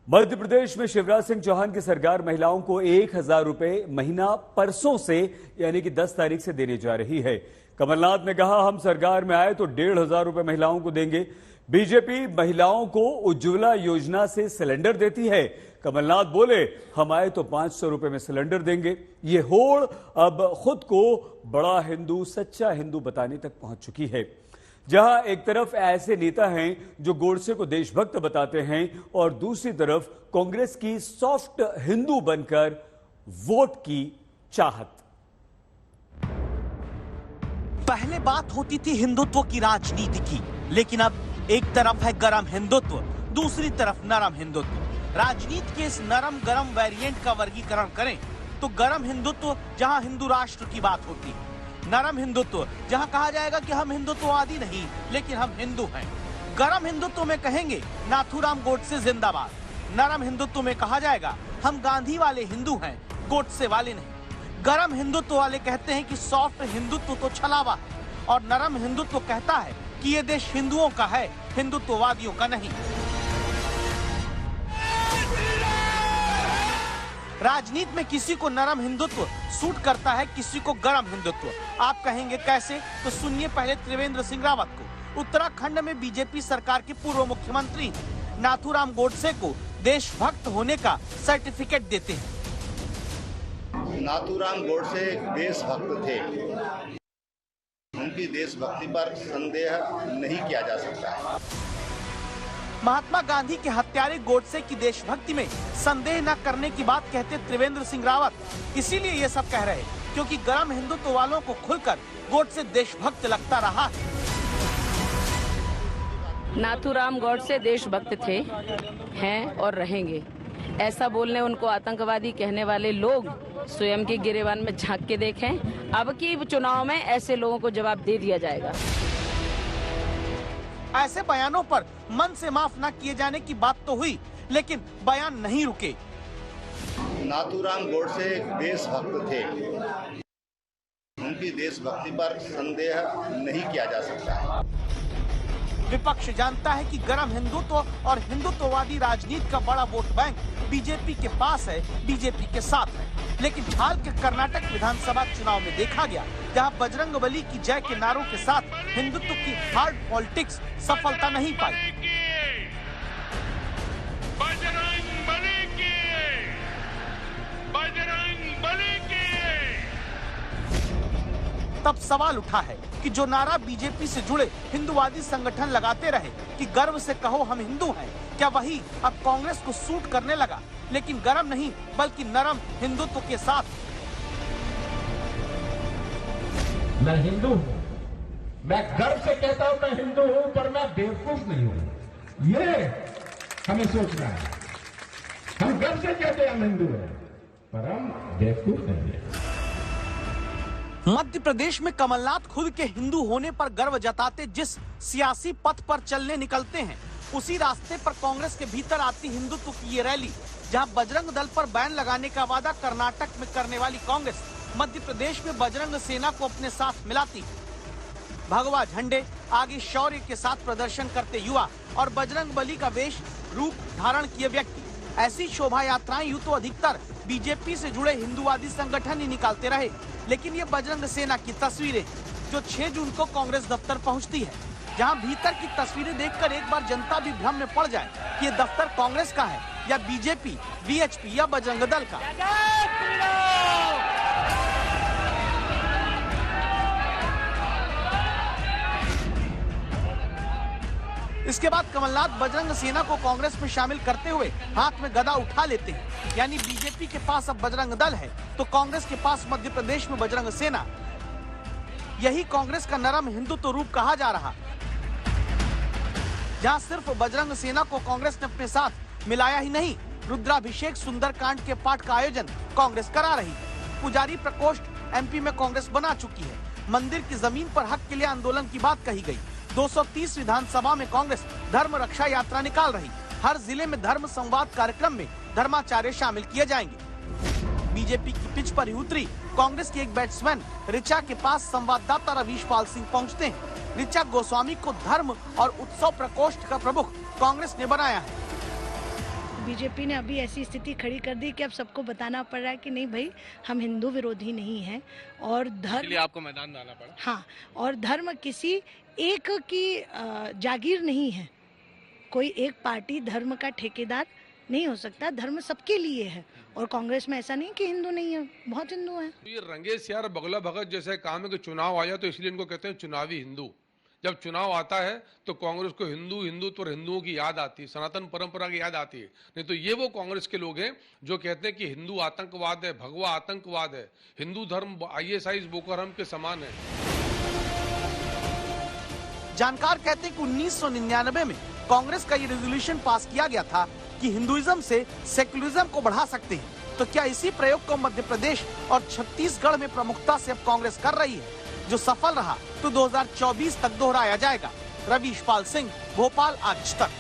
मध्य प्रदेश में शिवराज सिंह चौहान की सरकार महिलाओं को 1,000 रुपए महीना परसों से यानी कि 10 तारीख से देने जा रही है। कमलनाथ ने कहा, हम सरकार में आए तो 1,500 रुपए महिलाओं को देंगे। बीजेपी महिलाओं को उज्ज्वला योजना से सिलेंडर देती है। कमलनाथ बोले, हम आए तो 500 रुपए में सिलेंडर देंगे। ये होड़ अब खुद को बड़ा हिंदू, सच्चा हिंदू बताने तक पहुंच चुकी है। जहां एक तरफ ऐसे नेता हैं जो गोडसे को देशभक्त बताते हैं और दूसरी तरफ कांग्रेस की सॉफ्ट हिंदू बनकर वोट की चाहत। पहले बात होती थी हिंदुत्व की राजनीति की, लेकिन अब एक तरफ है गरम हिंदुत्व, दूसरी तरफ नरम हिंदुत्व। राजनीति के इस नरम गरम वेरिएंट का वर्गीकरण करें तो गरम हिंदुत्व जहां हिंदू राष्ट्र की बात होती है, नरम हिंदुत्व जहां कहा जाएगा कि हम हिंदुत्ववादी नहीं लेकिन हम हिंदू हैं। गरम हिंदुत्व में कहेंगे नाथूराम गोडसे जिंदाबाद। नरम हिंदुत्व में कहा जाएगा हम गांधी वाले हिंदू हैं, गोडसे वाले नहीं। गरम हिंदुत्व वाले कहते हैं कि सॉफ्ट हिंदुत्व तो छलावा है, और नरम हिंदुत्व कहता है कि ये देश हिंदुओं का है, हिंदुत्ववादियों का नहीं। राजनीति में किसी को नरम हिंदुत्व सूट करता है, किसी को गरम हिंदुत्व। आप कहेंगे कैसे? तो सुनिए पहले त्रिवेंद्र सिंह रावत को। उत्तराखंड में बीजेपी सरकार के पूर्व मुख्यमंत्री नाथूराम गोडसे को देशभक्त होने का सर्टिफिकेट देते हैं। नाथूराम गोडसे देशभक्त थे, उनकी देशभक्ति पर संदेह नहीं किया जा सकता है। महात्मा गांधी के हत्यारे गोडसे की देशभक्ति में संदेह न करने की बात कहते त्रिवेंद्र सिंह रावत। इसीलिए ये सब कह रहे क्योंकि गरम हिंदुत्व वालों को खुलकर गोडसे देशभक्त लगता रहा है। नाथूराम गोडसे देशभक्त थे, हैं और रहेंगे। ऐसा बोलने उनको आतंकवादी कहने वाले लोग स्वयं के गिरेबान में झांक के देखें। अब की चुनाव में ऐसे लोगों को जवाब दे दिया जाएगा। ऐसे बयानों पर मन से माफ न किए जाने की बात तो हुई, लेकिन बयान नहीं रुके। नाथूराम गोडसे देशभक्त थे, उनकी देशभक्ति पर संदेह नहीं किया जा सकता है। विपक्ष जानता है कि गरम हिंदुत्व और हिंदुत्ववादी राजनीति का बड़ा वोट बैंक बीजेपी के पास है, बीजेपी के साथ है। लेकिन हाल के कर्नाटक विधानसभा चुनाव में देखा गया, जहां बजरंगबली की जय के नारों के साथ हिंदुत्व की हार्ड पॉलिटिक्स सफलता नहीं पाई। तब सवाल उठा है कि जो नारा बीजेपी से जुड़े हिंदुवादी संगठन लगाते रहे कि गर्व से कहो हम हिंदू हैं, क्या वही अब कांग्रेस को सूट करने लगा, लेकिन गरम नहीं बल्कि नरम हिंदुत्व के साथ। मैं हिंदू हूँ, मैं गर्व से कहता हूँ मैं हिंदू हूँ, पर मैं बेवकूफ नहीं हूँ। ये हमें सोचना है। हम गर्व से कहते हैं हम हिंदू हैं, पर हम बेवकूफ नहीं है। मध्य प्रदेश में कमलनाथ खुद के हिंदू होने पर गर्व जताते जिस सियासी पथ पर चलने निकलते हैं, उसी रास्ते पर कांग्रेस के भीतर आती हिंदुत्व की ये रैली, जहां बजरंग दल पर बैन लगाने का वादा कर्नाटक में करने वाली कांग्रेस मध्य प्रदेश में बजरंग सेना को अपने साथ मिलाती। भगवा झंडे आगे शौर्य के साथ प्रदर्शन करते युवा और बजरंग बली का वेश रूप धारण किए व्यक्ति। ऐसी शोभा यात्राएं यूं तो अधिकतर बीजेपी से जुड़े हिंदुवादी संगठन ही निकालते रहे, लेकिन ये बजरंग सेना की तस्वीरें जो 6 जून को कांग्रेस दफ्तर पहुंचती है, जहां भीतर की तस्वीरें देखकर एक बार जनता भी भ्रम में पड़ जाए कि ये दफ्तर कांग्रेस का है या बीजेपी, वीएचपी या बजरंग दल का। इसके बाद कमलनाथ बजरंग सेना को कांग्रेस में शामिल करते हुए हाथ में गदा उठा लेते हैं। यानी बीजेपी के पास अब बजरंग दल है तो कांग्रेस के पास मध्य प्रदेश में बजरंग सेना। यही कांग्रेस का नरम हिंदुत्व रूप कहा जा रहा, जहां सिर्फ बजरंग सेना को कांग्रेस ने अपने साथ मिलाया ही नहीं, रुद्राभिषेक सुंदरकांड के पाठ का आयोजन कांग्रेस करा रही है। पुजारी प्रकोष्ठ एमपी में कांग्रेस बना चुकी है। मंदिर की जमीन पर हक के लिए आंदोलन की बात कही गई। 230 विधानसभा में कांग्रेस धर्म रक्षा यात्रा निकाल रही। हर जिले में धर्म संवाद कार्यक्रम में धर्माचार्य शामिल किए जाएंगे। बीजेपी की पिच पर ही उतरी कांग्रेस की एक बैट्समैन ऋचा के पास संवाददाता रवीशपाल सिंह पहुंचते हैं। ऋचा गोस्वामी को धर्म और उत्सव प्रकोष्ठ का प्रमुख कांग्रेस ने बनाया है। बीजेपी ने अभी ऐसी स्थिति खड़ी कर दी कि अब सबको बताना पड़ रहा है कि नहीं भाई, हम हिंदू विरोधी नहीं हैं और धर्म, इसलिए आपको मैदान में आना पड़ा। हाँ, और धर्म किसी एक की जागीर नहीं है। कोई एक पार्टी धर्म का ठेकेदार नहीं हो सकता, धर्म सबके लिए है। और कांग्रेस में ऐसा नहीं कि हिंदू नहीं है, बहुत हिंदू हैं। तो ये रंगे सियार बगला भगत जैसे काम है कि चुनाव आया तो इसलिए इनको कहते हैं चुनावी हिंदू। जब चुनाव आता है तो कांग्रेस को हिंदुत्व और हिंदुओं की याद आती है, सनातन परंपरा की याद आती है। नहीं तो ये वो कांग्रेस के लोग हैं जो कहते हैं कि हिंदू आतंकवाद है, भगवा आतंकवाद है, हिंदू धर्म ISIS बोको हराम के समान है। जानकार कहते हैं कि 1999 में कांग्रेस का ये रेजोल्यूशन पास किया गया था कि हिंदुइज्म से सेकुलरिज्म को बढ़ा सकते हैं। तो क्या इसी प्रयोग को मध्य प्रदेश और छत्तीसगढ़ में प्रमुखता से अब कांग्रेस कर रही है? जो सफल रहा तो 2024 तक दोहराया जाएगा। रवीश पाल सिंह, भोपाल, आज तक।